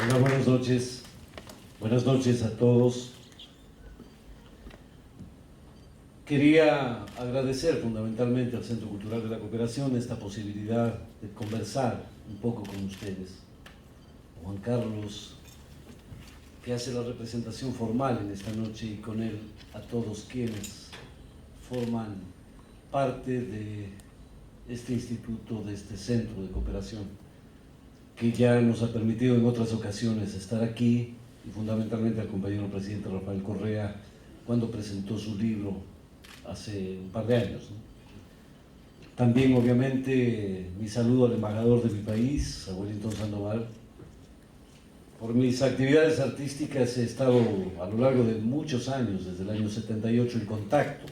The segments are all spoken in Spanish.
Hola, buenas noches. Buenas noches a todos. Quería agradecer fundamentalmente al Centro Cultural de la Cooperación esta posibilidad de conversar un poco con ustedes. Juan Carlos, que hace la representación formal en esta noche, y con él a todos quienes forman parte de este instituto, de este centro de cooperación, que ya nos ha permitido en otras ocasiones estar aquí, y fundamentalmente al compañero presidente Rafael Correa, cuando presentó su libro hace un par de años, ¿no? También, obviamente, mi saludo al embajador de mi país, a Wellington Sandoval. Por mis actividades artísticas he estado a lo largo de muchos años, desde el año 78, en contacto,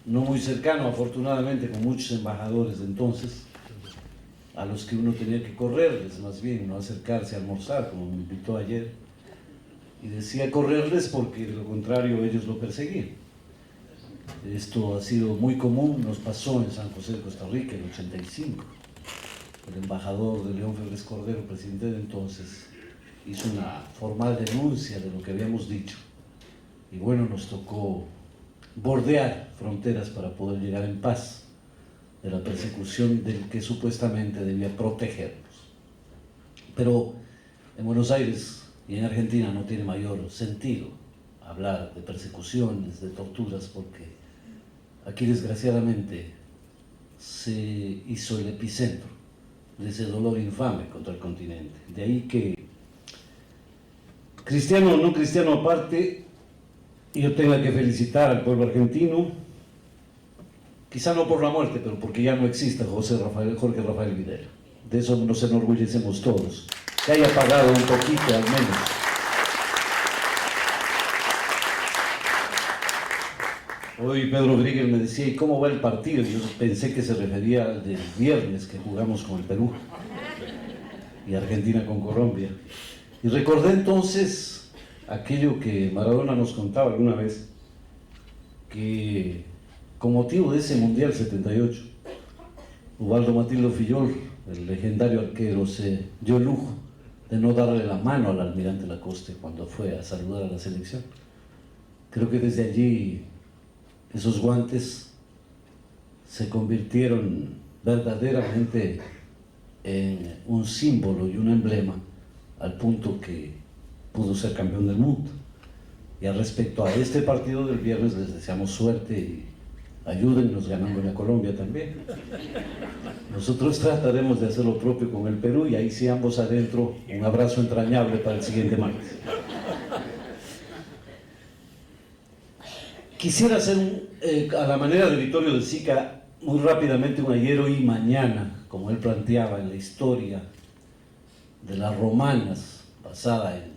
no muy cercano, afortunadamente, con muchos embajadores de entonces, a los que uno tenía que correrles, más bien, no acercarse a almorzar, como me invitó ayer, y decía correrles porque de lo contrario ellos lo perseguían. Esto ha sido muy común, nos pasó en San José de Costa Rica en el 85. El embajador de León Febres Cordero, presidente de entonces, hizo una formal denuncia de lo que habíamos dicho. Y bueno, nos tocó bordear fronteras para poder llegar en paz de la persecución del que supuestamente debía protegernos. Pero en Buenos Aires y en Argentina no tiene mayor sentido hablar de persecuciones, de torturas, porque aquí desgraciadamente se hizo el epicentro de ese dolor infame contra el continente. De ahí que, cristiano o no cristiano aparte, yo tenga que felicitar al pueblo argentino, quizá no por la muerte, pero porque ya no exista Jorge Rafael Videla. De eso nos enorgullecemos todos, que haya pagado un poquito al menos. Hoy Pedro Brigel me decía, ¿y cómo va el partido? Yo pensé que se refería al del viernes que jugamos con el Perú y Argentina con Colombia. Y recordé entonces aquello que Maradona nos contaba alguna vez, que con motivo de ese Mundial 78, Ubaldo Matildo Fillol, el legendario arquero, se dio el lujo de no darle la mano al almirante Lacoste cuando fue a saludar a la selección. Creo que desde allí esos guantes se convirtieron verdaderamente en un símbolo y un emblema, al punto que pudo ser campeón del mundo. Y al respecto a este partido del viernes les deseamos suerte y ayúdennos ganándole a Colombia también. Nosotros trataremos de hacer lo propio con el Perú, y ahí sí, ambos adentro, un abrazo entrañable para el siguiente martes. Quisiera hacer, a la manera de Vittorio de Sica, muy rápidamente un ayer, hoy y mañana, como él planteaba en la historia de las romanas, basada en,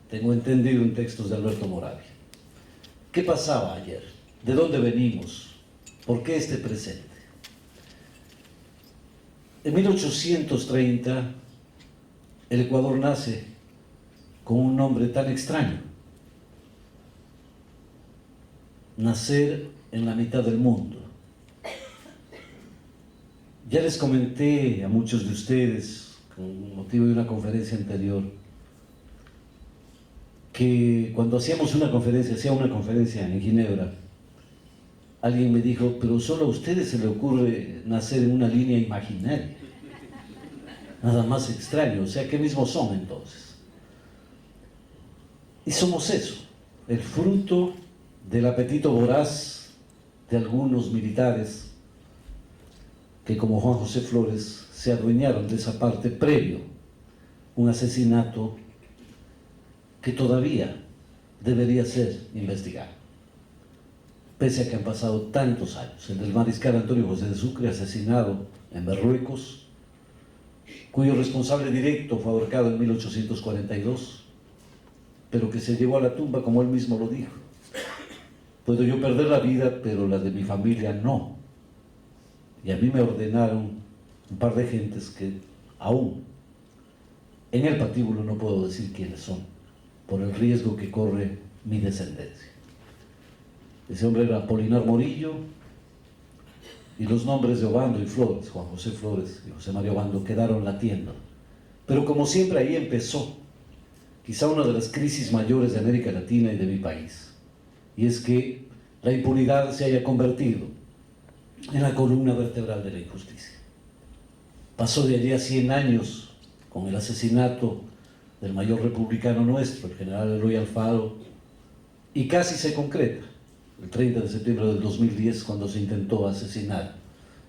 tengo entendido, en textos de Alberto Moravia. ¿Qué pasaba ayer? ¿De dónde venimos? ¿Por qué este presente? En 1830, el Ecuador nace con un nombre tan extraño: nacer en la mitad del mundo. Ya les comenté a muchos de ustedes, con motivo de una conferencia anterior, que cuando hacía una conferencia en Ginebra, alguien me dijo, pero solo a ustedes se le ocurre nacer en una línea imaginaria. Nada más extraño, o sea, ¿qué mismos son entonces? Y somos eso, el fruto del apetito voraz de algunos militares que, como Juan José Flores, se adueñaron de esa parte previo, un asesinato que todavía debería ser investigado, pese a que han pasado tantos años. El del mariscal Antonio José de Sucre, asesinado en Marruecos, cuyo responsable directo fue ahorcado en 1842, pero que se llevó a la tumba, como él mismo lo dijo: puedo yo perder la vida, pero la de mi familia no. Y a mí me ordenaron un par de gentes que aún en el patíbulo no puedo decir quiénes son, por el riesgo que corre mi descendencia. Ese hombre era Apolinar Morillo, y los nombres de Obando y Flores, Juan José Flores y José María Obando, quedaron latiendo Pero como siempre ahí empezó quizá una de las crisis mayores de América Latina y de mi país, y es que la impunidad se haya convertido en la columna vertebral de la injusticia. Pasó de allí a 100 años con el asesinato del mayor republicano nuestro, el general Eloy Alfaro, y casi se concreta el 30 de septiembre del 2010 cuando se intentó asesinar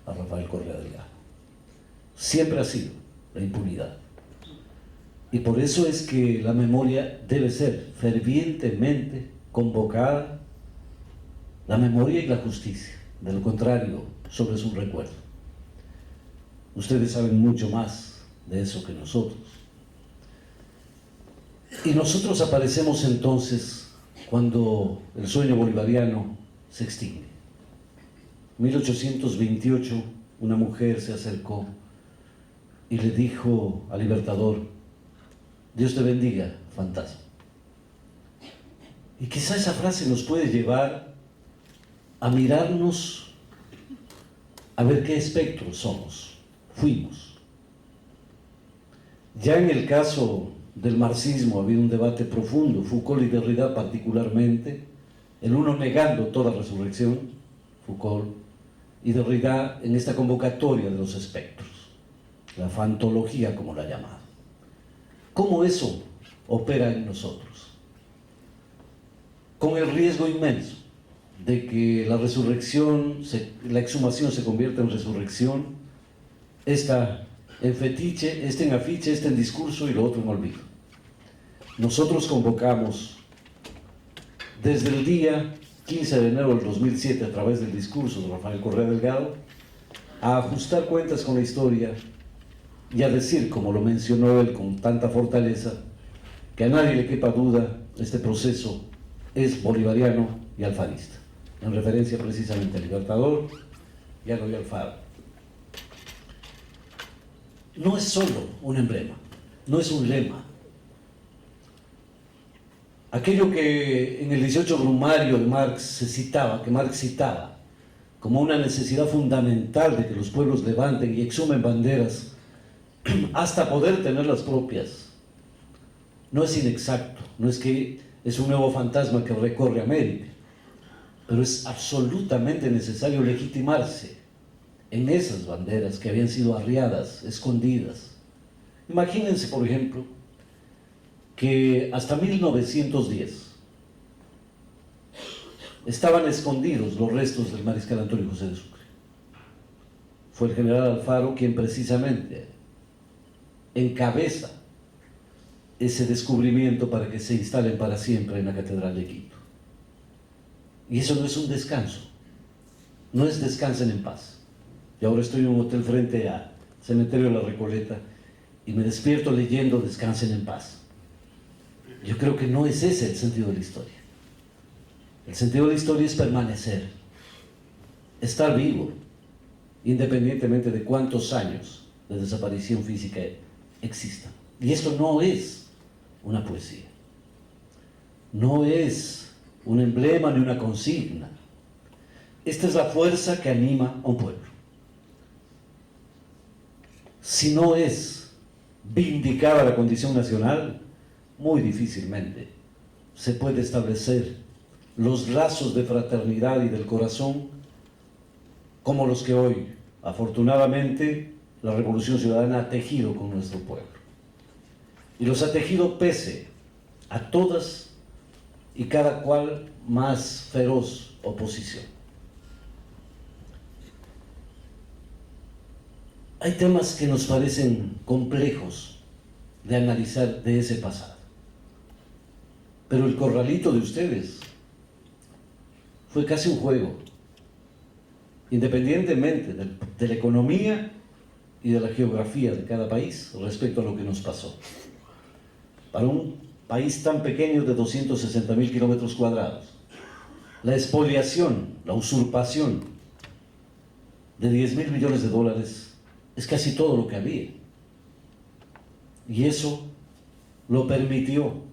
a Rafael Correa Delgado. Siempre ha sido la impunidad. Y por eso es que la memoria debe ser fervientemente convocada, la memoria y la justicia. De lo contrario, solo es un recuerdo. Ustedes saben mucho más de eso que nosotros. Y nosotros aparecemos entonces cuando el sueño bolivariano se extingue. En 1828, una mujer se acercó y le dijo al Libertador: Dios te bendiga, fantasma. Y quizá esa frase nos puede llevar a mirarnos, a ver qué espectro somos, fuimos. Ya en el caso del marxismo ha habido un debate profundo, Foucault y Derrida particularmente, el uno negando toda resurrección, Foucault, y Derrida en esta convocatoria de los espectros, la fantología como la ha llamado. ¿Cómo eso opera en nosotros? Con el riesgo inmenso de que la resurrección, la exhumación se convierta en resurrección, esta en fetiche, este en afiche, este en discurso y lo otro en olvido. Nosotros convocamos desde el día 15 de enero del 2007 a través del discurso de Rafael Correa Delgado a ajustar cuentas con la historia y a decir, como lo mencionó él con tanta fortaleza, que a nadie le quepa duda, este proceso es bolivariano y alfarista, en referencia precisamente al Libertador y a Eloy Alfaro. No es solo un emblema, no es un lema. Aquello que en el 18 Brumario de Marx se citaba, que Marx citaba, como una necesidad fundamental de que los pueblos levanten y exhumen banderas hasta poder tener las propias, no es inexacto, no es que es un nuevo fantasma que recorre América, pero es absolutamente necesario legitimarse en esas banderas que habían sido arriadas, escondidas. Imagínense, por ejemplo, que hasta 1910 estaban escondidos los restos del mariscal Antonio José de Sucre. Fue el general Alfaro quien precisamente encabeza ese descubrimiento para que se instalen para siempre en la Catedral de Quito. Y eso no es un descanso, no es descansen en paz. Y ahora estoy en un hotel frente al cementerio de la Recoleta y me despierto leyendo descansen en paz. Yo creo que no es ese el sentido de la historia. El sentido de la historia es permanecer, estar vivo, independientemente de cuántos años de desaparición física existan. Y esto no es una poesía, no es un emblema ni una consigna. Esta es la fuerza que anima a un pueblo. Si no es vindicada la condición nacional, muy difícilmente se puede establecer los lazos de fraternidad y del corazón como los que hoy, afortunadamente, la Revolución Ciudadana ha tejido con nuestro pueblo. Y los ha tejido pese a todas y cada cual más feroz oposición. Hay temas que nos parecen complejos de analizar de ese pasado. Pero el corralito de ustedes fue casi un juego, independientemente de la economía y de la geografía de cada país respecto a lo que nos pasó. Para un país tan pequeño de 260.000 kilómetros cuadrados, la expoliación, la usurpación de 10.000 millones de dólares es casi todo lo que había. Y eso lo permitió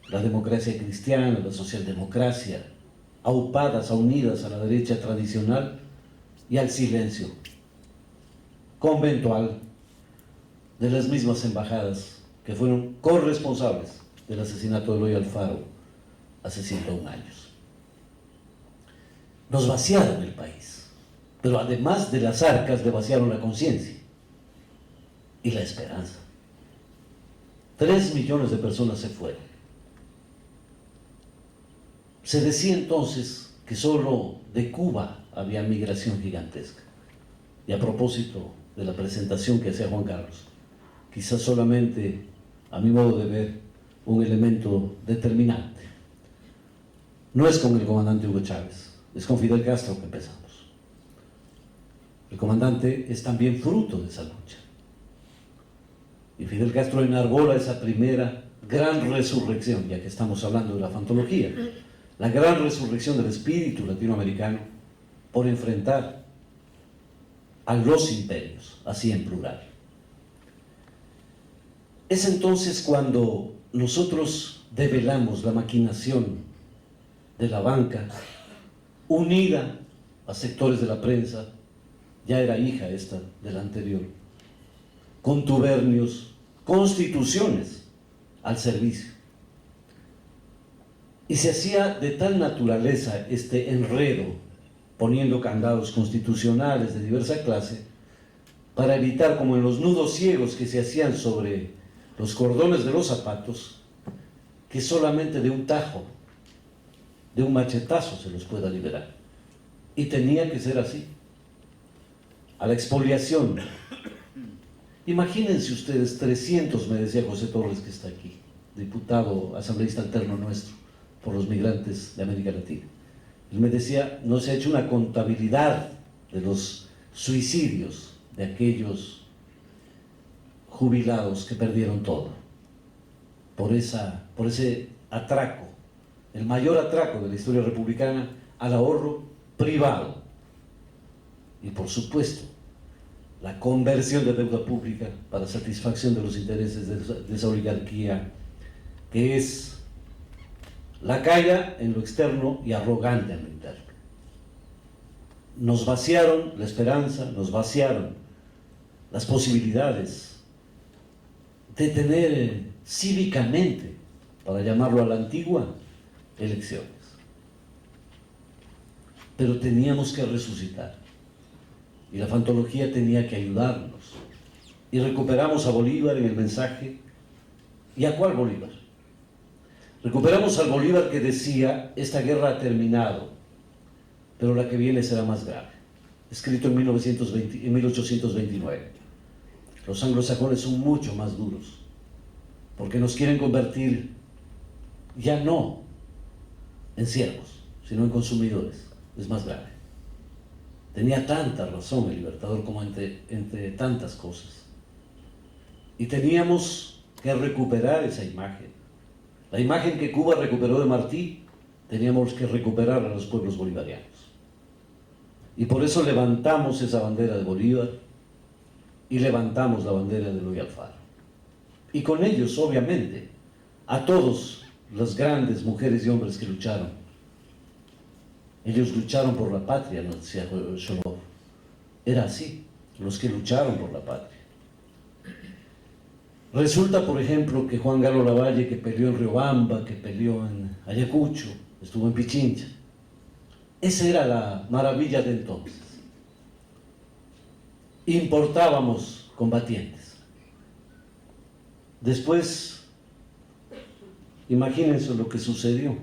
la democracia cristiana, la socialdemocracia, aupadas, unidas a la derecha tradicional y al silencio conventual de las mismas embajadas que fueron corresponsables del asesinato de Eloy Alfaro hace 101 años. Nos vaciaron el país, pero además de las arcas le vaciaron la conciencia y la esperanza. 3 millones de personas se fueron. Se decía entonces que solo de Cuba había migración gigantesca. Y a propósito de la presentación que hacía Juan Carlos, quizás solamente, a mi modo de ver, un elemento determinante. No es con el comandante Hugo Chávez, es con Fidel Castro que empezamos. El comandante es también fruto de esa lucha. Y Fidel Castro enarbola esa primera gran resurrección, ya que estamos hablando de la fantología, la gran resurrección del espíritu latinoamericano por enfrentar a los imperios, así en plural. Es entonces cuando nosotros develamos la maquinación de la banca, unida a sectores de la prensa, ya era hija esta de la anterior, contubernios, constituciones al servicio. Y se hacía de tal naturaleza este enredo, poniendo candados constitucionales de diversa clase, para evitar, como en los nudos ciegos que se hacían sobre los cordones de los zapatos, que solamente de un tajo, de un machetazo se los pueda liberar. Y tenía que ser así. A la expoliación. Imagínense ustedes 300, me decía José Torres, que está aquí, diputado asambleísta alterno nuestro, por los migrantes de América Latina. Él me decía, no se ha hecho una contabilidad de los suicidios de aquellos jubilados que perdieron todo por ese atraco, el mayor atraco de la historia republicana al ahorro privado. Y por supuesto, la conversión de deuda pública para satisfacción de los intereses de esa oligarquía que es lacaya en lo externo y arrogante en lo interno. Nos vaciaron la esperanza, nos vaciaron las posibilidades de tener cívicamente, para llamarlo a la antigua, elecciones. Pero teníamos que resucitar y la fantología tenía que ayudarnos, y recuperamos a Bolívar en el mensaje. ¿Y a cuál Bolívar? Recuperamos al Bolívar que decía: esta guerra ha terminado, pero la que viene será más grave. Escrito en 1829. Los anglosajones son mucho más duros, porque nos quieren convertir ya no en siervos, sino en consumidores. Es más grave. Tenía tanta razón el Libertador como entre tantas cosas. Y teníamos que recuperar esa imagen. La imagen que Cuba recuperó de Martí, teníamos que recuperar a los pueblos bolivarianos. Y por eso levantamos esa bandera de Bolívar y levantamos la bandera de Eloy Alfaro. Y con ellos, obviamente, a todos las grandes mujeres y hombres que lucharon. Ellos lucharon por la patria, nos decía Cholov. Era así, los que lucharon por la patria. Resulta, por ejemplo, que Juan Galo Lavalle, que peleó en Riobamba, que peleó en Ayacucho, estuvo en Pichincha. Esa era la maravilla de entonces. Importábamos combatientes. Después, imagínense lo que sucedió.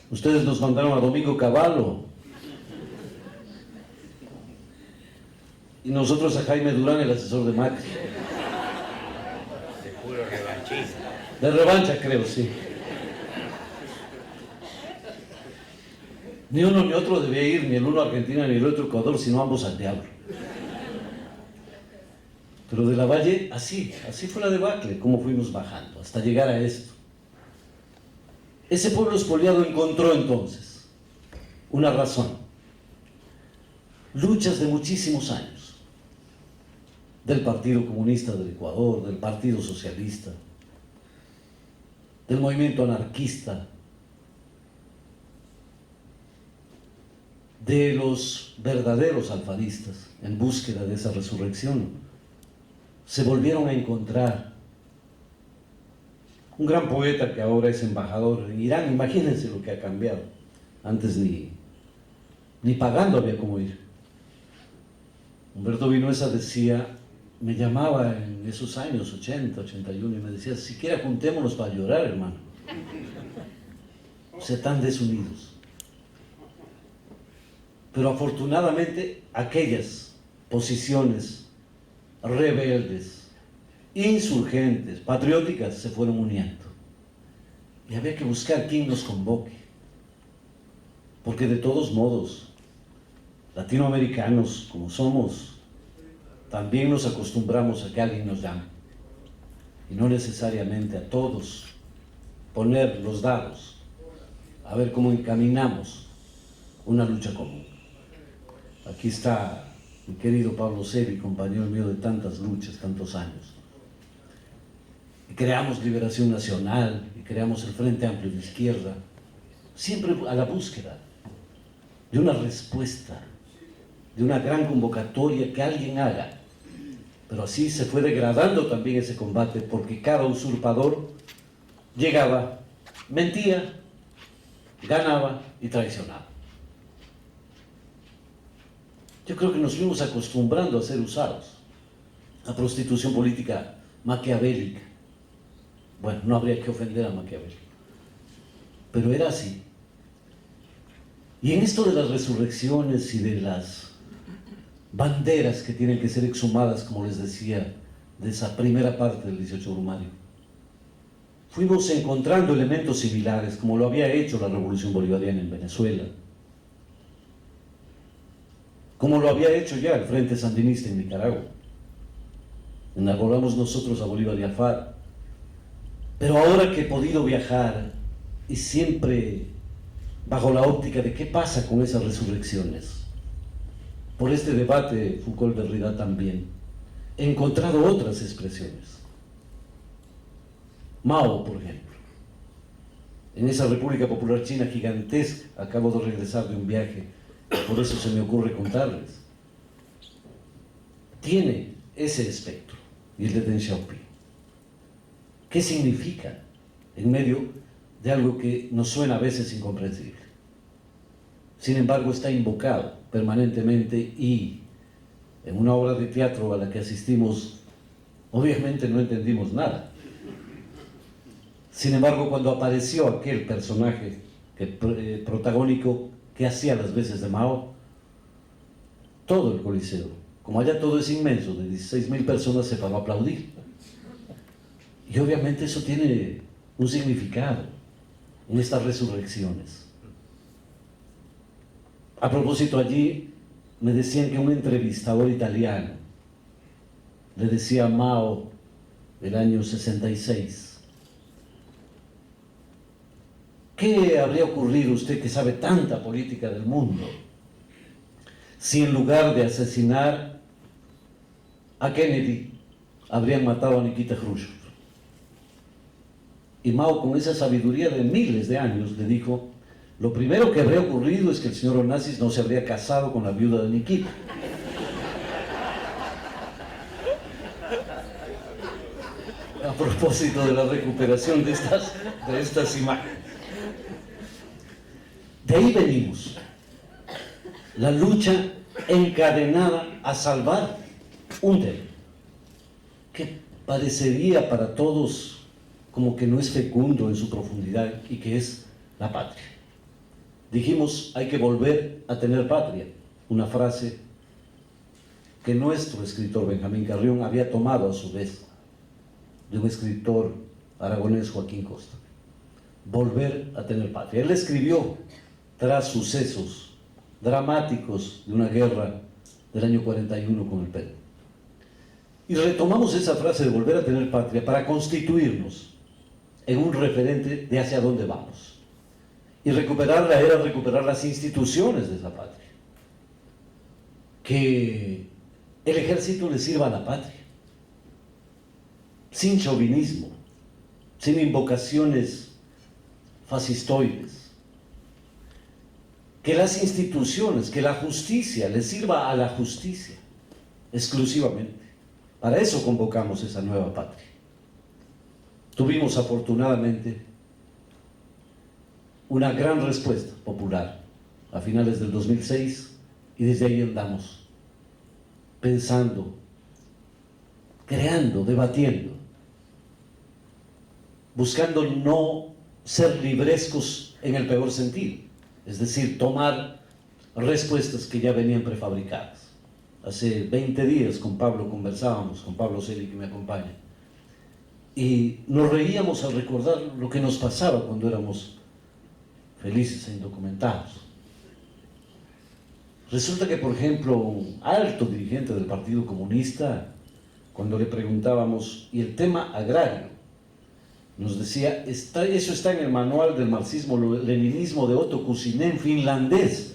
Ustedes nos mandaron a Domingo Cavallo y nosotros a Jaime Durán, el asesor de Macri. De puro revanchismo. De revancha, creo, sí. Ni uno ni otro debía ir, ni el uno a Argentina ni el otro a Ecuador, sino ambos al diablo. Pero de Lavalle, así fue la debacle, cómo fuimos bajando, hasta llegar a esto. Ese pueblo expoliado encontró entonces una razón. Luchas de muchísimos años, del Partido Comunista del Ecuador, del Partido Socialista, del movimiento anarquista, de los verdaderos alfaristas en búsqueda de esa resurrección, se volvieron a encontrar. Un gran poeta que ahora es embajador en Irán, imagínense lo que ha cambiado. Antes ni pagando había como ir. Humberto Vinuesa decía, me llamaba en esos años 80, 81 y me decía, siquiera juntémonos para llorar, hermano. O sea, tan desunidos. Pero afortunadamente aquellas posiciones rebeldes, insurgentes, patrióticas se fueron uniendo. Y había que buscar quién nos convoque. Porque de todos modos, latinoamericanos como somos, también nos acostumbramos a que alguien nos llame. Y no necesariamente a todos poner los dados, a ver cómo encaminamos una lucha común. Aquí está mi querido Pablo Sevi, compañero mío de tantas luchas, tantos años. Y creamos Liberación Nacional, y creamos el Frente Amplio de Izquierda, siempre a la búsqueda de una respuesta, de una gran convocatoria que alguien haga. Pero así se fue degradando también ese combate, porque cada usurpador llegaba, mentía, ganaba y traicionaba. Yo creo que nos fuimos acostumbrando a ser usados, a prostitución política maquiavélica. Bueno, no habría que ofender a Maquiavel, pero era así. Y en esto de las resurrecciones y de las banderas que tienen que ser exhumadas, como les decía, de esa primera parte del 18 Brumario, fuimos encontrando elementos similares, como lo había hecho la Revolución Bolivariana en Venezuela, como lo había hecho ya el Frente Sandinista en Nicaragua. Enarbolamos nosotros a Bolívar y a FARC. Pero ahora que he podido viajar, y siempre bajo la óptica de qué pasa con esas resurrecciones, por este debate Foucault-Derrida también, he encontrado otras expresiones. Mao, por ejemplo, en esa República Popular China gigantesca, acabo de regresar de un viaje, por eso se me ocurre contarles, tiene ese espectro, y el de Deng Xiaoping. ¿Qué significa en medio de algo que nos suena a veces incomprensible? Sin embargo, está invocado permanentemente, y en una obra de teatro a la que asistimos, obviamente no entendimos nada. Sin embargo, cuando apareció aquel personaje protagónico que hacía las veces de Mao, todo el Coliseo, como allá todo es inmenso, de 16.000 personas, se paró a aplaudir. Y obviamente eso tiene un significado en estas resurrecciones. A propósito, allí me decían que un entrevistador italiano le decía a Mao, el año 66, ¿qué habría ocurrido, usted que sabe tanta política del mundo, si en lugar de asesinar a Kennedy habrían matado a Nikita Khrushchev? Y Mao, con esa sabiduría de miles de años, le dijo, lo primero que habría ocurrido es que el señor Onassis no se habría casado con la viuda de Nikita. A propósito de la recuperación de estas imágenes. De ahí venimos. La lucha encadenada a salvar un tema que parecería para todos como que no es fecundo en su profundidad, y que es la patria. Dijimos, hay que volver a tener patria, una frase que nuestro escritor Benjamín Carrión había tomado a su vez de un escritor aragonés, Joaquín Costa. Volver a tener patria. Él escribió tras sucesos dramáticos de una guerra del año 41 con el Perú. Y retomamos esa frase de volver a tener patria para constituirnos en un referente de hacia dónde vamos. Y recuperarla era recuperar las instituciones de esa patria. Que el ejército le sirva a la patria, sin chauvinismo, sin invocaciones fascistoides. Que las instituciones, que la justicia le sirva a la justicia exclusivamente, Para eso convocamos esa nueva patria. Tuvimos afortunadamente una gran respuesta popular a finales del 2006 y desde ahí andamos pensando, creando, debatiendo, buscando no ser librescos en el peor sentido, es decir, tomar respuestas que ya venían prefabricadas. Hace 20 días con Pablo conversábamos, con Pablo Celi que me acompaña, y nos reíamos al recordar lo que nos pasaba cuando éramos felices e indocumentados. Resulta que, por ejemplo, un alto dirigente del Partido Comunista, cuando le preguntábamos, ¿y el tema agrario? Nos decía, eso está en el manual del marxismo-leninismo de Otto Kussinen, finlandés.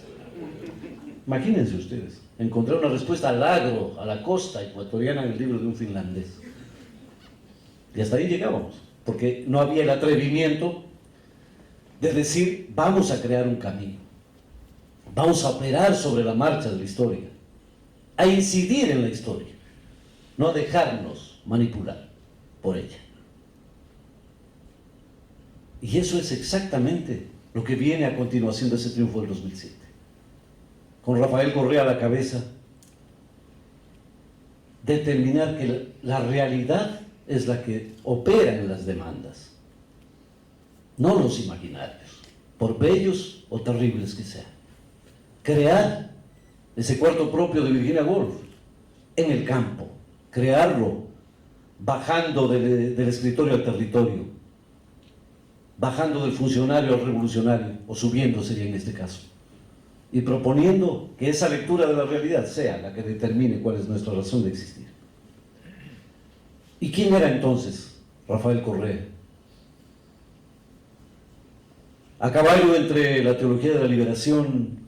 Imagínense ustedes, encontrar una respuesta al agro, a la costa ecuatoriana en el libro de un finlandés. Y hasta ahí llegábamos, porque no había el atrevimiento de decir, vamos a crear un camino, vamos a operar sobre la marcha de la historia, a incidir en la historia, no a dejarnos manipular por ella. Y eso es exactamente lo que viene a continuación de ese triunfo del 2007. Con Rafael Correa a la cabeza, determinar que la realidad es la que opera en las demandas, no los imaginarios, por bellos o terribles que sean. Crear ese cuarto propio de Virginia Woolf en el campo, crearlo bajando del escritorio al territorio, bajando del funcionario al revolucionario, o subiendo sería en este caso, y proponiendo que esa lectura de la realidad sea la que determine cuál es nuestra razón de existir. ¿Y quién era entonces Rafael Correa? A caballo entre la teología de la liberación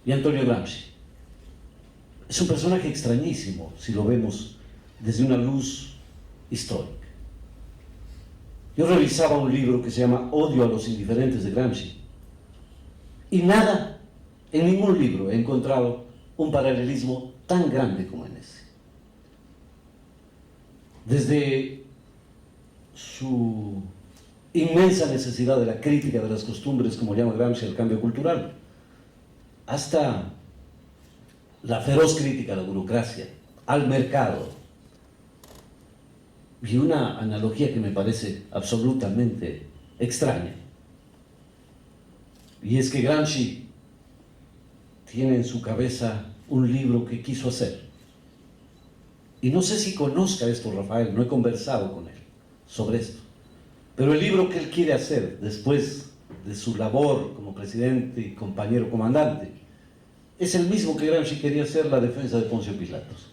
y Antonio Gramsci. Es un personaje extrañísimo si lo vemos desde una luz histórica. Yo revisaba un libro que se llama Odio a los indiferentes de Gramsci y nada, en ningún libro he encontrado un paralelismo tan grande como en ese. Desde su inmensa necesidad de la crítica de las costumbres, como llama Gramsci, el cambio cultural, hasta la feroz crítica a la burocracia, al mercado. Y una analogía que me parece absolutamente extraña, y es que Gramsci tiene en su cabeza un libro que quiso hacer. Y no sé si conozca esto Rafael, no he conversado con él sobre esto. Pero el libro que él quiere hacer después de su labor como presidente y compañero comandante es el mismo que Gramsci quería hacer, la defensa de Poncio Pilatos.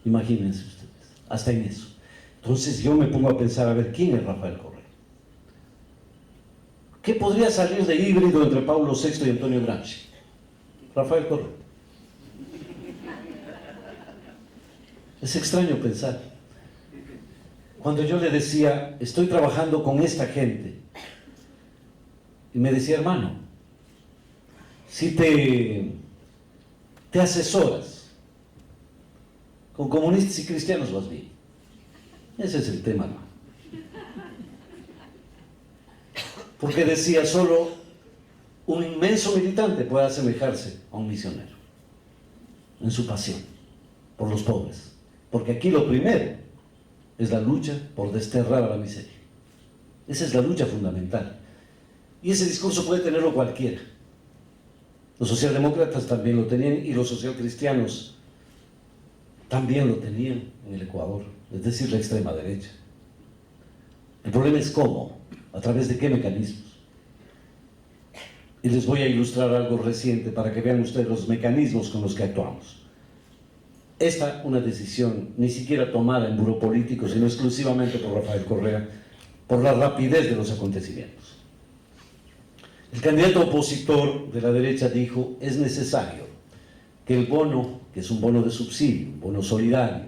Imagínense ustedes, hasta en eso. Entonces yo me pongo a pensar, a ver, ¿quién es Rafael Correa? ¿Qué podría salir de híbrido entre Paulo VI y Antonio Gramsci? Rafael Correa. Es extraño pensar. Cuando yo le decía, estoy trabajando con esta gente, y me decía, hermano, si te asesoras con comunistas y cristianos vas bien. Ese es el tema, hermano. Porque decía, solo un inmenso militante puede asemejarse a un misionero en su pasión por los pobres. Porque aquí lo primero es la lucha por desterrar a la miseria. Esa es la lucha fundamental. Y ese discurso puede tenerlo cualquiera. Los socialdemócratas también lo tenían y los socialcristianos también lo tenían en el Ecuador, es decir, la extrema derecha. El problema es cómo, a través de qué mecanismos. Y les voy a ilustrar algo reciente para que vean ustedes los mecanismos con los que actuamos. Esta, una decisión ni siquiera tomada en buró político, sino exclusivamente por Rafael Correa, por la rapidez de los acontecimientos. El candidato opositor de la derecha dijo, es necesario que el bono, que es un bono de subsidio, un bono solidario,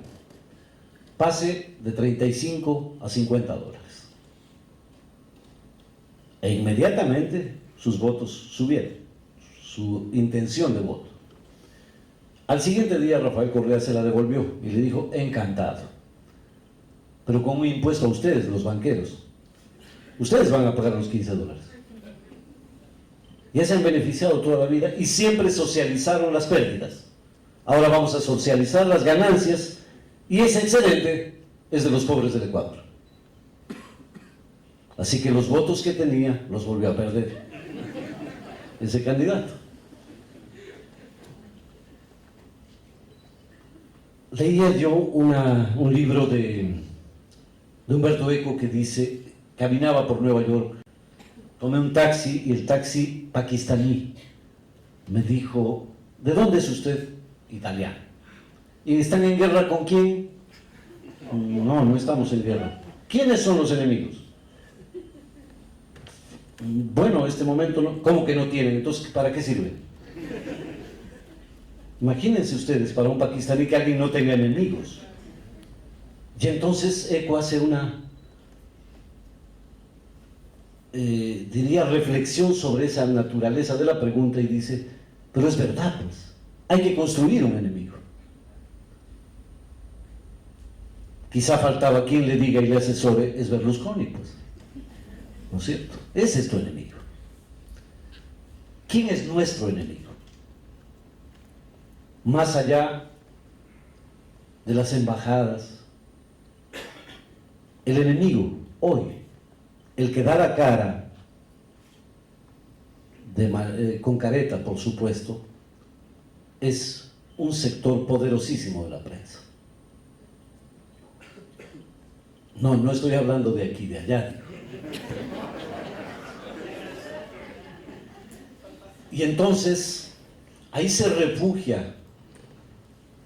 pase de 35 a $50. E inmediatamente sus votos subieron, su intención de voto. Al siguiente día Rafael Correa se la devolvió y le dijo, encantado, pero con un impuesto a ustedes, los banqueros. Ustedes van a pagar los $15. Ya se han beneficiado toda la vida y siempre socializaron las pérdidas. Ahora vamos a socializar las ganancias y ese excedente es de los pobres del Ecuador. Así que los votos que tenía los volvió a perder ese candidato. Leía yo un libro de Humberto Eco que dice, caminaba por Nueva York, tomé un taxi y el taxi pakistaní me dijo, ¿de dónde es usted? Italiano. ¿Y están en guerra con quién? No, no estamos en guerra. ¿Quiénes son los enemigos? Bueno, este momento no. ¿Cómo que no tienen? Entonces, ¿para qué sirve? Imagínense ustedes, para un pakistaní que alguien no tenga enemigos. Y entonces Eco hace una, diría, reflexión sobre esa naturaleza de la pregunta y dice, pero es verdad, pues, hay que construir un enemigo. Quizá faltaba quien le diga y le asesore, es Berlusconi, pues. ¿No es cierto? Ese es tu enemigo. ¿Quién es nuestro enemigo? Más allá de las embajadas, el enemigo hoy, el que da la cara, con careta por supuesto, es un sector poderosísimo de la prensa. No, no estoy hablando de aquí, de allá, digo. Y entonces, ahí se refugia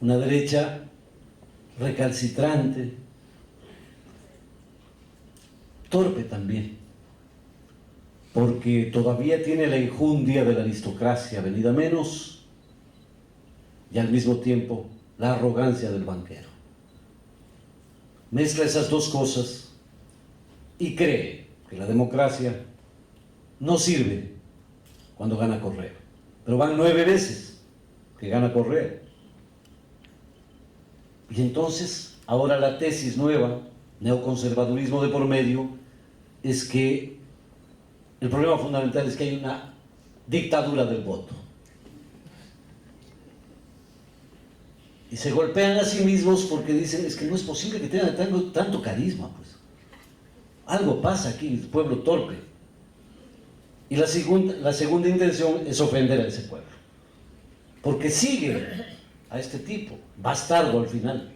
una derecha recalcitrante, torpe también, porque todavía tiene la enjundia de la aristocracia venida menos y al mismo tiempo la arrogancia del banquero. Mezcla esas dos cosas y cree que la democracia no sirve cuando gana Correa, pero van 9 veces que gana Correa. Y entonces, ahora la tesis nueva, neoconservadurismo de por medio, es que el problema fundamental es que hay una dictadura del voto. Y se golpean a sí mismos porque dicen, es que no es posible que tengan tanto carisma, pues. Algo pasa aquí, el pueblo torpe. Y la segunda intención es ofender a ese pueblo. Porque sigue a este tipo, bastardo al final.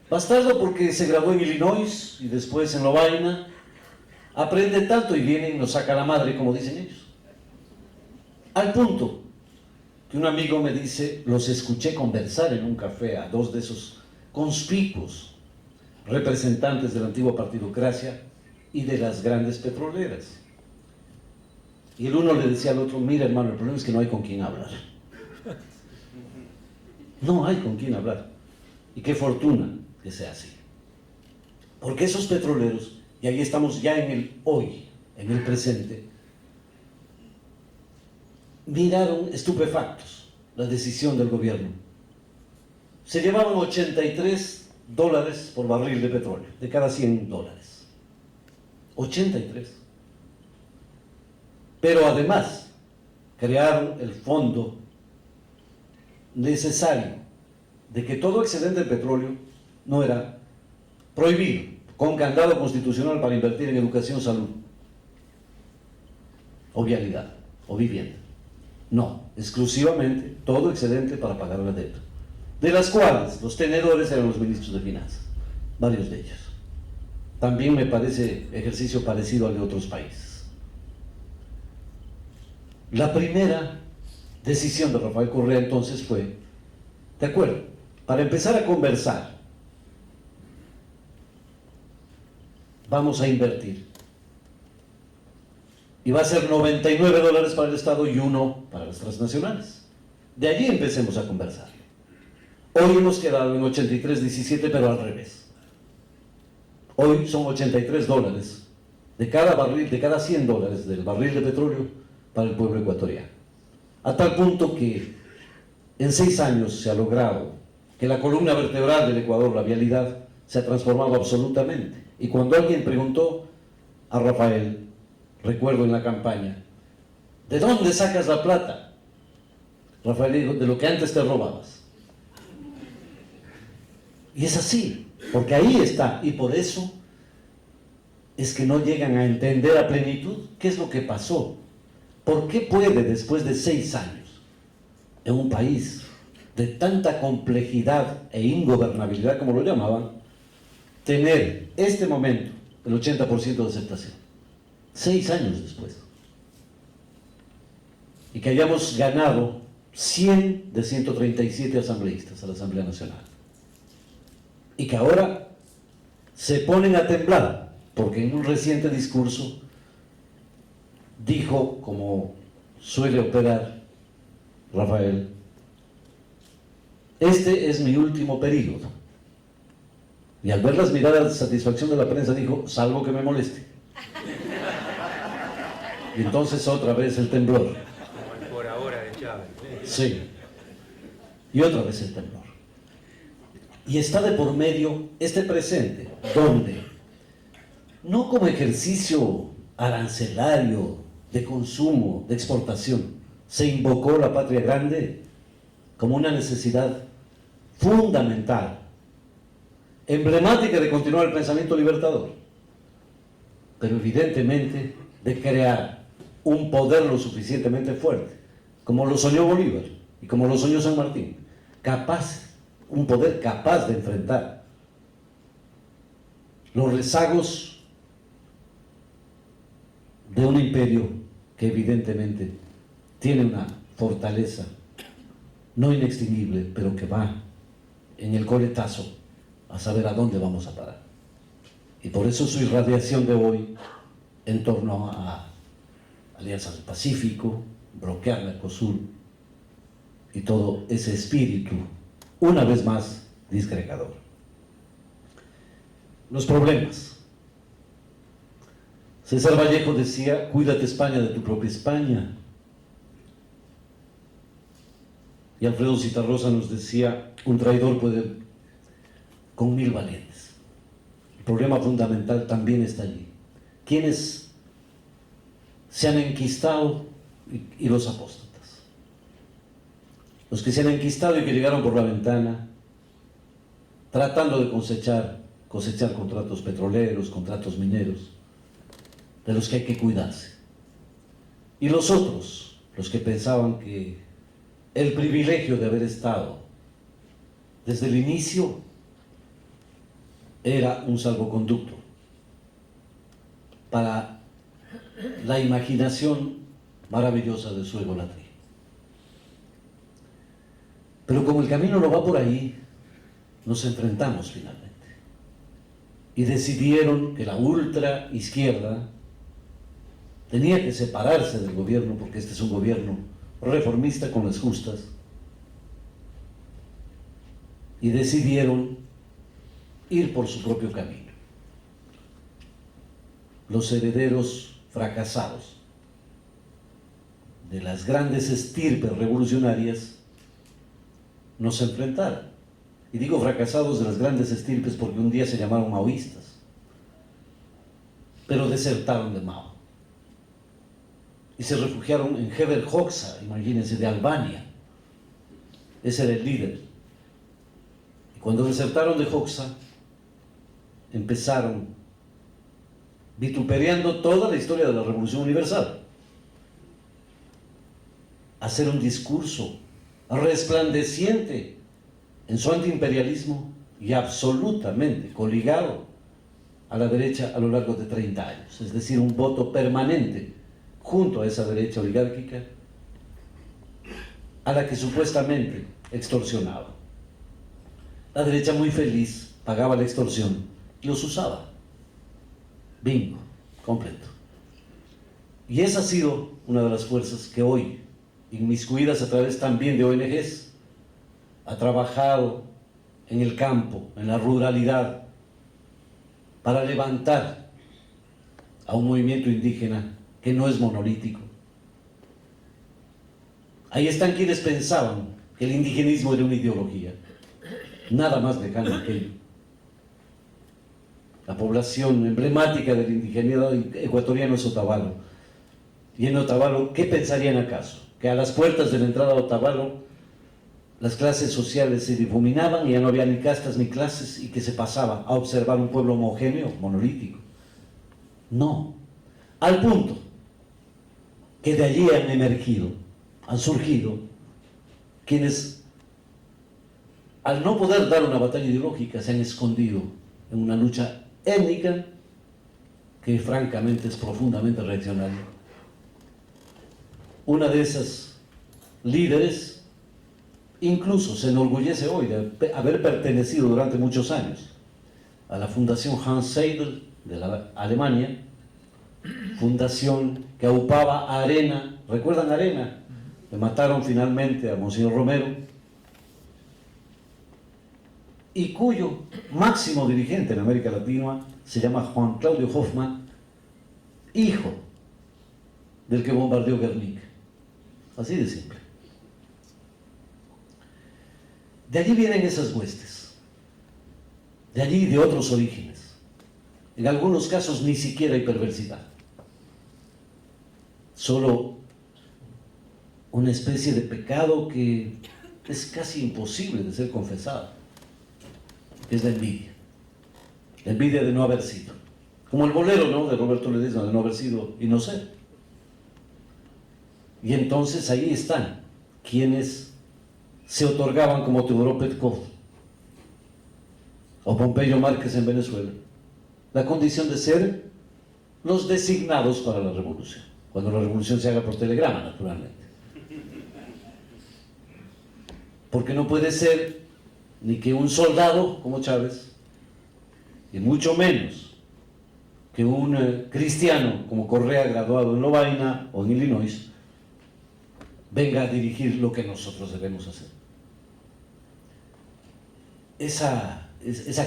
Bastardo porque se graduó en Illinois y después en Lovaina, aprende tanto y viene y nos saca la madre, como dicen ellos. Al punto que un amigo me dice, los escuché conversar en un café a 2 de esos conspicuos representantes de la antigua partidocracia y de las grandes petroleras. Y el uno le decía al otro, mira hermano, el problema es que no hay con quién hablar. No hay con quién hablar. Y qué fortuna que sea así. Porque esos petroleros, y ahí estamos ya en el hoy, en el presente, miraron estupefactos la decisión del gobierno. Se llevaban $83 por barril de petróleo, de cada $100. 83. Pero además, crearon el fondo necesario de que todo excedente de petróleo no era prohibido, con candado constitucional para invertir en educación, salud, o vialidad, o vivienda. No, exclusivamente todo excedente para pagar la deuda, de las cuales los tenedores eran los ministros de finanzas, varios de ellos. También me parece ejercicio parecido al de otros países. La primera decisión de Rafael Correa entonces fue, de acuerdo, para empezar a conversar, vamos a invertir. Y va a ser $99 para el Estado y 1 para las transnacionales. De allí empecemos a conversar. Hoy hemos quedado en 83.17, pero al revés. Hoy son $83 de cada barril, de cada $100 del barril de petróleo para el pueblo ecuatoriano. A tal punto que En 6 años se ha logrado que la columna vertebral del Ecuador, la vialidad, se ha transformado absolutamente. Y cuando alguien preguntó a Rafael, recuerdo en la campaña, ¿de dónde sacas la plata? Rafael dijo, de lo que antes te robabas. Y es así, porque ahí está, y por eso es que no llegan a entender a plenitud qué es lo que pasó. ¿Por qué puede, después de 6 años, en un país de tanta complejidad e ingobernabilidad, como lo llamaban, tener este momento el 80% de aceptación? 6 años después. Y que hayamos ganado 100 de 137 asambleístas a la Asamblea Nacional. Y que ahora se ponen a temblar, porque en un reciente discurso dijo, como suele operar Rafael, este es mi último periodo. Y al ver las miradas de satisfacción de la prensa dijo, salvo que me moleste. Y entonces otra vez el temblor. Como el por ahora de Chávez. Sí. Y otra vez el temblor. Y está de por medio este presente, donde, no como ejercicio arancelario, de consumo, de exportación, se invocó la patria grande como una necesidad fundamental, emblemática de continuar el pensamiento libertador, pero evidentemente de crear un poder lo suficientemente fuerte, como lo soñó Bolívar y como lo soñó San Martín, un poder capaz de enfrentar los rezagos de un imperio que evidentemente tiene una fortaleza no inextinguible, pero que va en el coletazo a saber a dónde vamos a parar. Y por eso su irradiación de hoy en torno a Alianza del Pacífico, bloquear Mercosur y todo ese espíritu, una vez más, disgregador. Los problemas. César Vallejo decía, cuídate España de tu propia España. Y Alfredo Zitarrosa nos decía, un traidor puede con 1000 valientes. El problema fundamental también está allí. ¿Quiénes se han enquistado y los apóstatas? Los que se han enquistado y que llegaron por la ventana, tratando de cosechar contratos petroleros, contratos mineros, de los que hay que cuidarse. Y los otros, los que pensaban que el privilegio de haber estado desde el inicio era un salvoconducto para la imaginación maravillosa de su egolatría. Pero como el camino no va por ahí, nos enfrentamos finalmente. Y decidieron que la ultra izquierda tenía que separarse del gobierno, porque este es un gobierno reformista con las justas, y decidieron ir por su propio camino. Los herederos fracasados de las grandes estirpes revolucionarias nos enfrentaron. Y digo fracasados de las grandes estirpes porque un día se llamaron maoístas, pero desertaron de Mao y se refugiaron en Heber Hoxha, imagínense, de Albania. Ese era el líder. Y cuando desertaron de Hoxha, empezaron vituperiando toda la historia de la Revolución Universal, a hacer un discurso resplandeciente en su antiimperialismo y absolutamente coligado a la derecha a lo largo de 30 años, es decir, un voto permanente junto a esa derecha oligárquica a la que supuestamente extorsionaba. La derecha muy feliz pagaba la extorsión y los usaba. Bingo, completo. Y esa ha sido una de las fuerzas que hoy, inmiscuidas a través también de ONGs, ha trabajado en el campo, en la ruralidad, para levantar a un movimiento indígena que no es monolítico. Ahí están quienes pensaban que el indigenismo era una ideología. Nada más lejano aquello. La población emblemática del indigenismo ecuatoriano es Otavalo. Y en Otavalo, ¿qué pensarían acaso? Que a las puertas de la entrada a Otavalo las clases sociales se difuminaban y ya no había ni castas ni clases y que se pasaba a observar un pueblo homogéneo, monolítico. No. Al punto que de allí han emergido, han surgido quienes, al no poder dar una batalla ideológica, se han escondido en una lucha étnica que francamente es profundamente reaccionaria. Una de esas líderes incluso se enorgullece hoy de haber pertenecido durante muchos años a la Fundación Hans Seidel de la Alemania, fundación que aupaba a Arena. ¿Recuerdan a Arena? Le mataron finalmente a Monseñor Romero, y cuyo máximo dirigente en América Latina se llama Juan Claudio Hoffmann, hijo del que bombardeó Guernica. Así de simple. De allí vienen esas huestes, de allí y de otros orígenes. En algunos casos ni siquiera hay perversidad, solo una especie de pecado que es casi imposible de ser confesado, que es la envidia de no haber sido, como el bolero, ¿no?, de Roberto Ledesma, de no haber sido y no ser. Y entonces ahí están quienes se otorgaban, como Teodoro Petkov o Pompeyo Márquez en Venezuela, la condición de ser los designados para la revolución, cuando la revolución se haga por telegrama, naturalmente. Porque no puede ser ni que un soldado como Chávez, y mucho menos que un cristiano como Correa, graduado en Lovaina o en Illinois, venga a dirigir lo que nosotros debemos hacer. Esa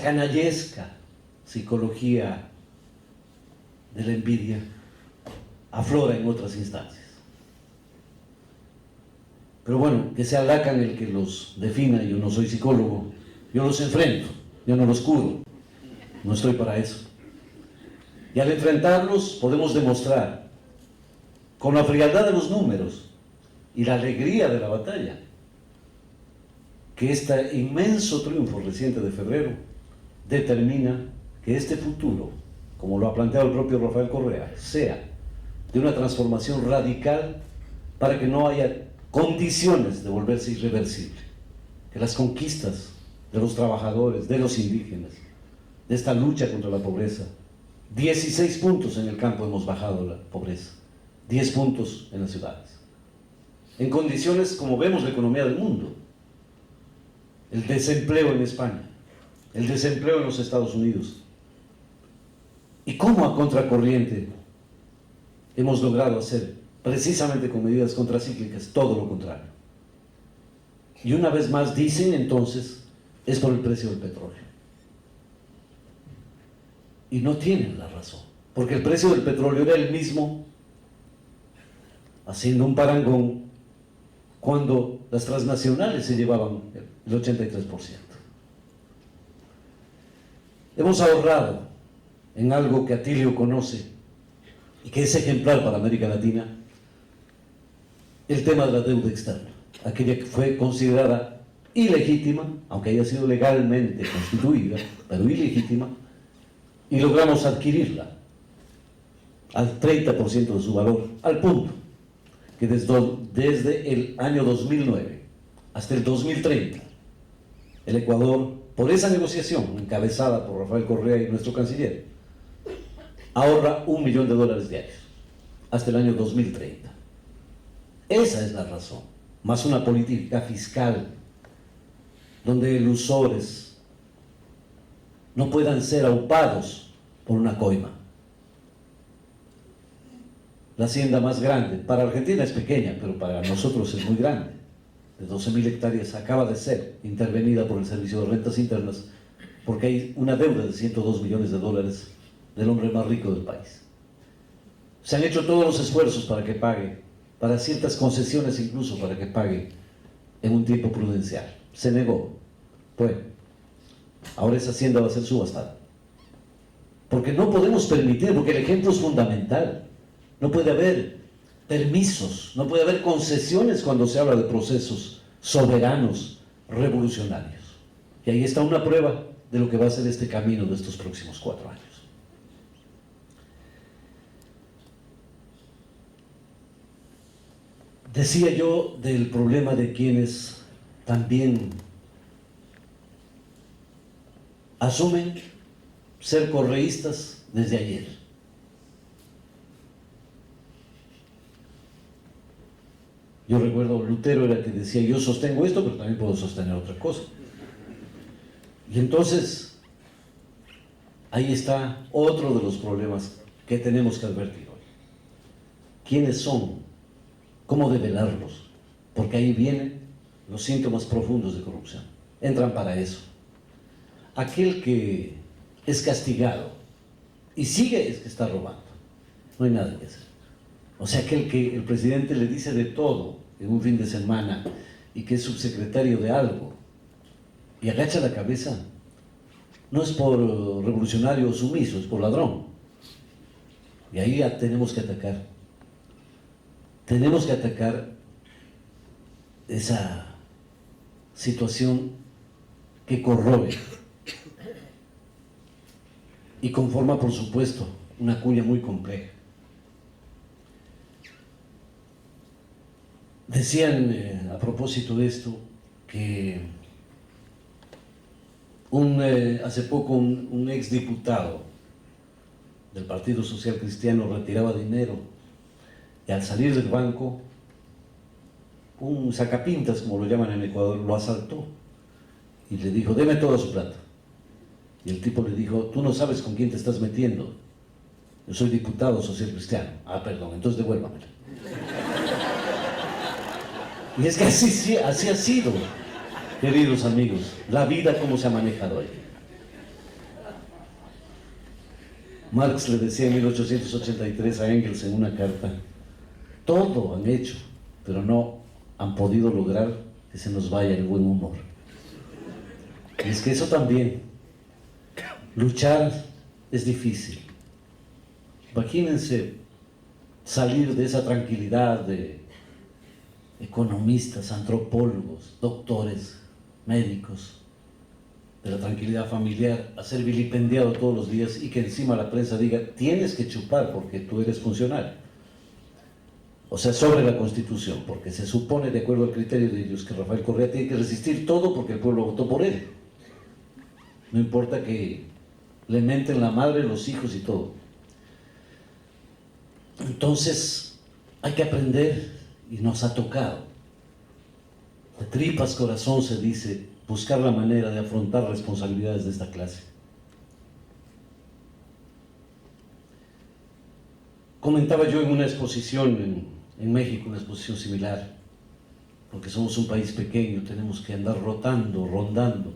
canallesca psicología de la envidia aflora en otras instancias. Pero bueno, que sea Lacan el que los defina. Yo no soy psicólogo, yo los enfrento, yo no los curo, no estoy para eso. Y al enfrentarlos podemos demostrar, con la frialdad de los números y la alegría de la batalla, que este inmenso triunfo reciente de febrero determina que este futuro, como lo ha planteado el propio Rafael Correa, sea de una transformación radical para que no haya condiciones de volverse irreversible, que las conquistas de los trabajadores, de los indígenas, de esta lucha contra la pobreza, 16 puntos en el campo hemos bajado la pobreza, 10 puntos en las ciudades, en condiciones como vemos la economía del mundo, el desempleo en España, el desempleo en los Estados Unidos, y cómo a contracorriente hemos logrado hacer, precisamente con medidas contracíclicas, todo lo contrario. Y una vez más dicen entonces, es por el precio del petróleo. Y no tienen la razón, porque el precio del petróleo era el mismo, haciendo un parangón, cuando las transnacionales se llevaban el 83%. Hemos ahorrado en algo que Atilio conoce y que es ejemplar para América Latina, el tema de la deuda externa, aquella que fue considerada ilegítima, aunque haya sido legalmente constituida, pero ilegítima, y logramos adquirirla al 30% de su valor, al punto que desde el año 2009 hasta el 2030, el Ecuador, por esa negociación encabezada por Rafael Correa y nuestro canciller, ahorra $1 millón diarios hasta el año 2030. Esa es la razón, más una política fiscal donde elusores no puedan ser aupados por una coima. La hacienda más grande, para Argentina es pequeña, pero para nosotros es muy grande, de 12.000 hectáreas, acaba de ser intervenida por el Servicio de Rentas Internas, porque hay una deuda de $102 millones del hombre más rico del país. Se han hecho todos los esfuerzos para que pague, para ciertas concesiones incluso para que pague en un tiempo prudencial. Se negó. Bueno, ahora esa hacienda va a ser subastada. Porque no podemos permitir, porque el ejemplo es fundamental. No puede haber permisos, no puede haber concesiones cuando se habla de procesos soberanos, revolucionarios. Y ahí está una prueba de lo que va a ser este camino de estos próximos 4 años. Decía yo del problema de quienes también asumen ser correístas desde ayer. Yo recuerdo, Lutero era el que decía, yo sostengo esto, pero también puedo sostener otra cosa. Y entonces, ahí está otro de los problemas que tenemos que advertir hoy. ¿Quiénes son? ¿Cómo develarlos? Porque ahí vienen los síntomas profundos de corrupción. Entran para eso. Aquel que es castigado y sigue es que está robando. No hay nada que hacer. O sea, aquel que el presidente le dice de todo en un fin de semana y que es subsecretario de algo y agacha la cabeza, no es por revolucionario o sumiso, es por ladrón. Y ahí ya tenemos que atacar. Tenemos que atacar esa situación que corroe y conforma, por supuesto, una cuña muy compleja. Decían a propósito de esto que hace poco un exdiputado del Partido Social Cristiano retiraba dinero y al salir del banco un sacapintas, como lo llaman en Ecuador, lo asaltó y le dijo, deme toda su plata. Y el tipo le dijo, tú no sabes con quién te estás metiendo, yo soy diputado social cristiano. Ah, perdón, entonces devuélvamela. Y es que así ha sido, queridos amigos, la vida como se ha manejado hoy. Marx le decía en 1883 a Engels en una carta, todo han hecho, pero no han podido lograr que se nos vaya el buen humor. Y es que eso también, luchar es difícil. Imagínense salir de esa tranquilidad de economistas, antropólogos, doctores, médicos, de la tranquilidad familiar, a ser vilipendiado todos los días y que encima la prensa diga, tienes que chupar porque tú eres funcionario. O sea, sobre la Constitución, porque se supone, de acuerdo al criterio de ellos, que Rafael Correa tiene que resistir todo porque el pueblo votó por él. No importa que le menten la madre, los hijos y todo. Entonces, hay que aprender, y nos ha tocado, de tripas corazón se dice, buscar la manera de afrontar responsabilidades de esta clase. Comentaba yo en una exposición en México, una exposición similar, porque somos un país pequeño, tenemos que andar rondando,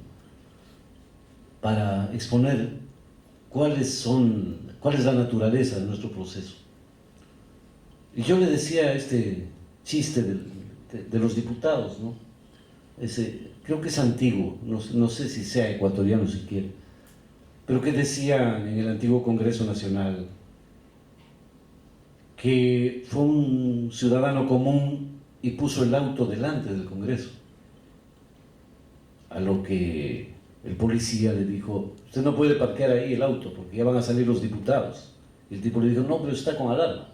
para exponer cuál es la naturaleza de nuestro proceso. Y yo le decía este chiste de los diputados, ¿no? Creo que es antiguo, no sé si sea ecuatoriano siquiera, pero que decía en el antiguo Congreso Nacional que fue un ciudadano común y puso el auto delante del Congreso, a lo que el policía le dijo, usted no puede parquear ahí el auto porque ya van a salir los diputados. Y el tipo le dijo, no, pero está con alarma.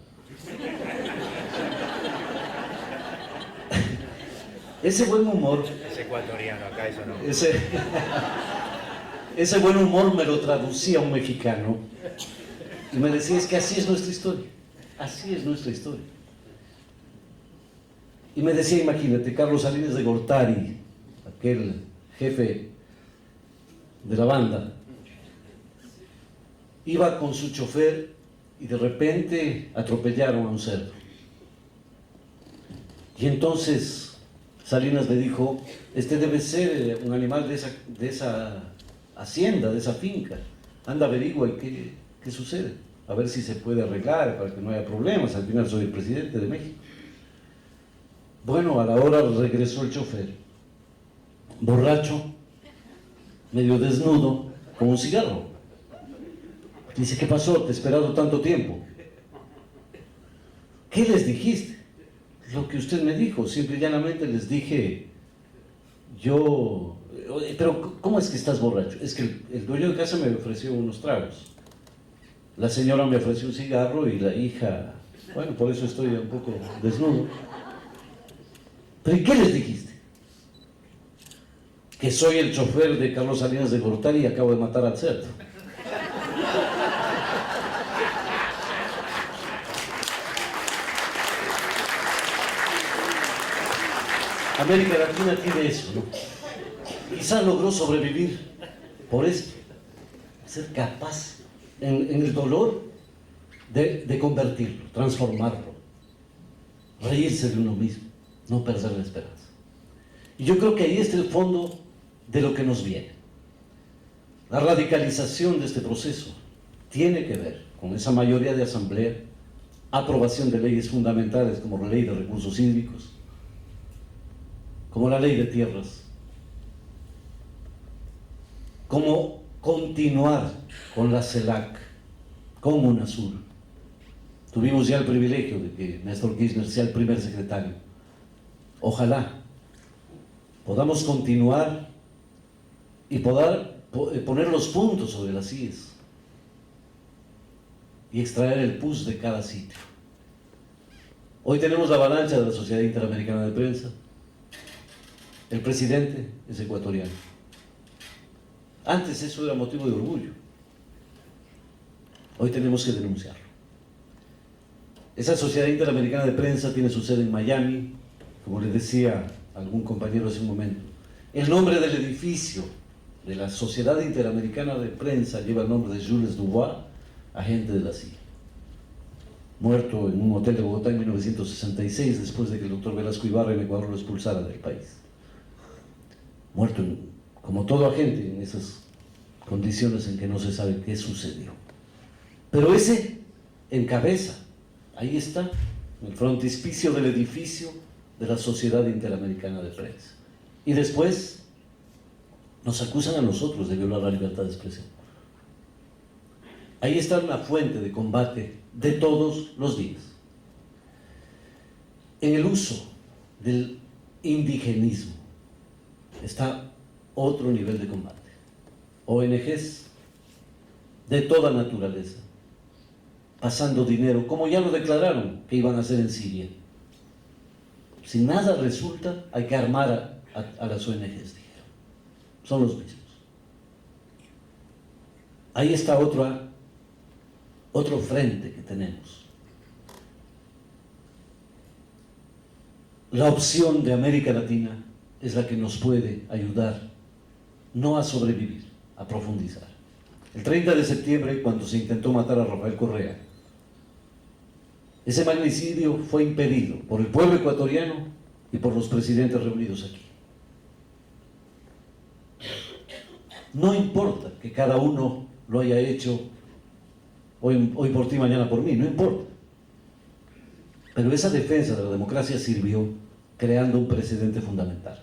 Ese buen humor... Es ecuatoriano, acá eso no. Ese buen humor me lo traducía un mexicano y me decía, es que así es nuestra historia. Así es nuestra historia. Y me decía, imagínate, Carlos Salinas de Gortari, aquel jefe de la banda, iba con su chofer y de repente atropellaron a un cerdo. Y entonces Salinas le dijo, este debe ser un animal de esa hacienda, de esa finca. Anda, averigua y qué sucede. A ver si se puede arreglar para que no haya problemas. Al final soy el presidente de México. Bueno, a la hora regresó el chofer borracho, medio desnudo, con un cigarro. Dice, ¿qué pasó? Te he esperado tanto tiempo. ¿Qué les dijiste? Lo que usted me dijo, simple y llanamente les dije, yo... Pero, ¿cómo es que estás borracho? Es que el dueño de casa me ofreció unos tragos. La señora me ofreció un cigarro y la hija... Bueno, por eso estoy un poco desnudo. ¿Pero y qué les dijiste? Que soy el chofer de Carlos Salinas de Gortari y acabo de matar al cerdo. América Latina tiene eso, ¿no? Quizás logró sobrevivir por esto, ser capaz en el dolor de convertirlo, transformarlo, reírse de uno mismo, no perder la esperanza. Y yo creo que ahí está el fondo de lo que nos viene. La radicalización de este proceso tiene que ver con esa mayoría de asamblea, aprobación de leyes fundamentales como la ley de recursos hídricos, como la ley de tierras, como continuar con la CELAC, con UNASUR. Tuvimos ya el privilegio de que Néstor Kirchner sea el primer secretario. Ojalá podamos continuar y poder poner los puntos sobre las IES y extraer el pus de cada sitio. Hoy tenemos la avalancha de la Sociedad Interamericana de Prensa. El presidente es ecuatoriano. Antes eso era motivo de orgullo. Hoy tenemos que denunciarlo. Esa Sociedad Interamericana de Prensa tiene su sede en Miami, como le decía algún compañero hace un momento. El nombre del edificio de la Sociedad Interamericana de Prensa lleva el nombre de Jules Dubois, agente de la CIA, muerto en un hotel de Bogotá en 1966, después de que el doctor Velasco Ibarra en Ecuador lo expulsara del país. Muerto como todo agente en esas condiciones en que no se sabe qué sucedió. Pero ese encabeza, ahí está, el frontispicio del edificio de la Sociedad Interamericana de Prensa. Y después nos acusan a nosotros de violar la libertad de expresión. Ahí está una fuente de combate de todos los días. En el uso del indigenismo está otro nivel de combate. ONGs de toda naturaleza, pasando dinero, como ya lo declararon que iban a hacer en Siria. Si nada resulta, hay que armar a las ONGs, dijeron. Son los mismos. Ahí está otro frente que tenemos. La opción de América Latina es la que nos puede ayudar no a sobrevivir, a profundizar. El 30 de septiembre, cuando se intentó matar a Rafael Correa, ese magnicidio fue impedido por el pueblo ecuatoriano y por los presidentes reunidos aquí. No importa que cada uno lo haya hecho hoy por ti, mañana por mí, no importa. Pero esa defensa de la democracia sirvió creando un precedente fundamental.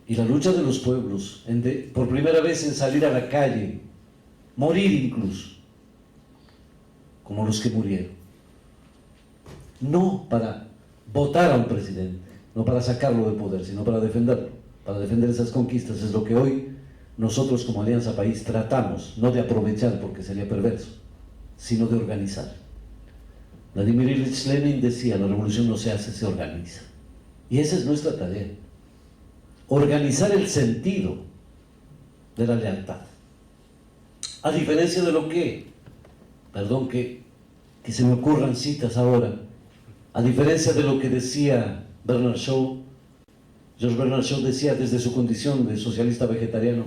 Y la lucha de los pueblos, por primera vez en salir a la calle, morir incluso, como los que murieron. No para votar a un presidente, no para sacarlo del poder, sino para defenderlo, para defender esas conquistas. Es lo que hoy nosotros como Alianza País tratamos, no de aprovechar porque sería perverso, sino de organizar. Vladimir Ilich Lenin decía, la revolución no se hace, se organiza. Y esa es nuestra tarea. Organizar el sentido de la lealtad. A diferencia de lo que, perdón que se me ocurran citas ahora, a diferencia de lo que decía Bernard Shaw, George Bernard Shaw decía desde su condición de socialista vegetariano,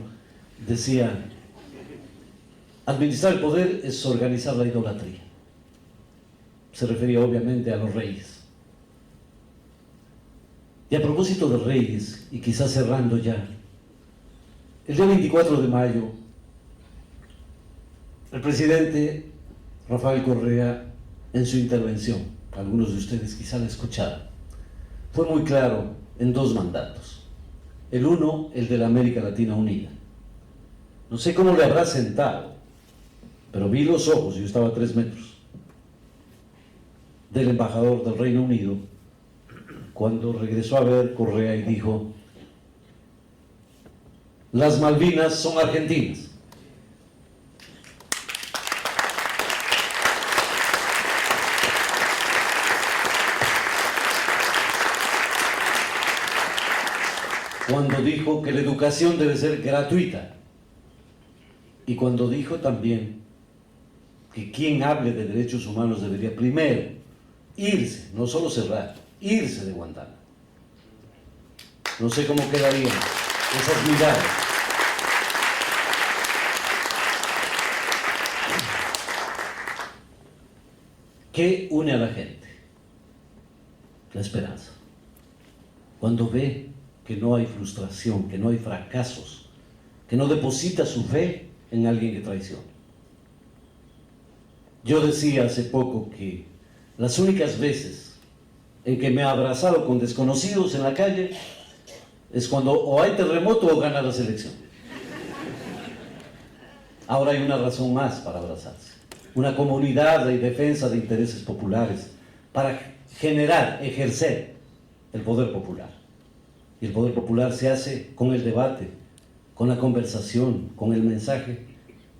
decía, administrar el poder es organizar la idolatría. Se refería obviamente a los reyes. Y a propósito de reyes, y quizás cerrando ya, el día 24 de mayo, el presidente Rafael Correa, en su intervención, algunos de ustedes quizá la escucharon, fue muy claro en dos mandatos. El uno, el de la América Latina Unida. No sé cómo le habrá sentado, pero vi los ojos, yo estaba a 3 metros, del embajador del Reino Unido, cuando regresó a ver Correa y dijo: las Malvinas son argentinas. Cuando dijo que la educación debe ser gratuita, y cuando dijo también que quien hable de derechos humanos debería primero irse, no solo cerrar, irse de Guantánamo. No sé cómo quedarían esas miradas. ¿Qué une a la gente? La esperanza. Cuando ve que no hay frustración, que no hay fracasos, que no deposita su fe en alguien que traiciona. Yo decía hace poco que las únicas veces en que me he abrazado con desconocidos en la calle es cuando o hay terremoto o gana la selección. Ahora hay una razón más para abrazarse, una comunidad de defensa de intereses populares para generar, ejercer el poder popular. Y el poder popular se hace con el debate, con la conversación, con el mensaje,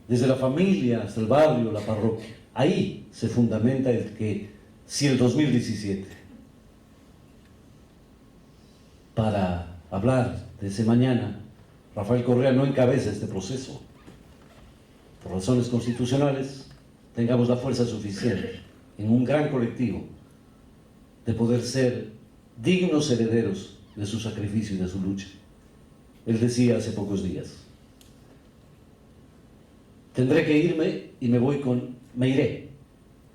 desde la familia hasta el barrio, la parroquia. Ahí se fundamenta el que, si el 2017, para hablar de ese mañana, Rafael Correa no encabeza este proceso, por razones constitucionales, tengamos la fuerza suficiente en un gran colectivo de poder ser dignos herederos de su sacrificio y de su lucha. Él decía hace pocos días: tendré que irme y me iré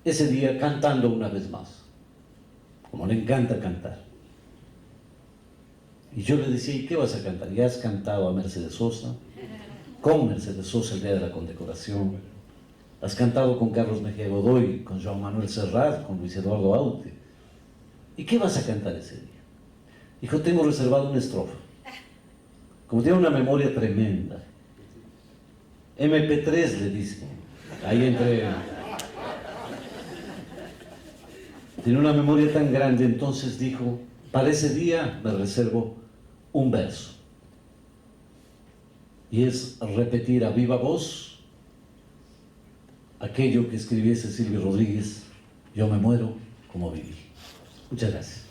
ese día cantando una vez más, como le encanta cantar. Y yo le decía: ¿y qué vas a cantar? Ya has cantado a Mercedes Sosa, con Mercedes Sosa el día de la condecoración, has cantado con Carlos Mejía Godoy, con Joan Manuel Serrat, con Luis Eduardo Aute. ¿Y qué vas a cantar ese día? Dijo: tengo reservado una estrofa. Como tiene una memoria tremenda, MP3 le dicen, ahí entre... Tiene una memoria tan grande, entonces dijo: para ese día me reservo un verso. Y es repetir a viva voz aquello que escribiese Silvio Rodríguez: yo me muero como viví. Muchas gracias.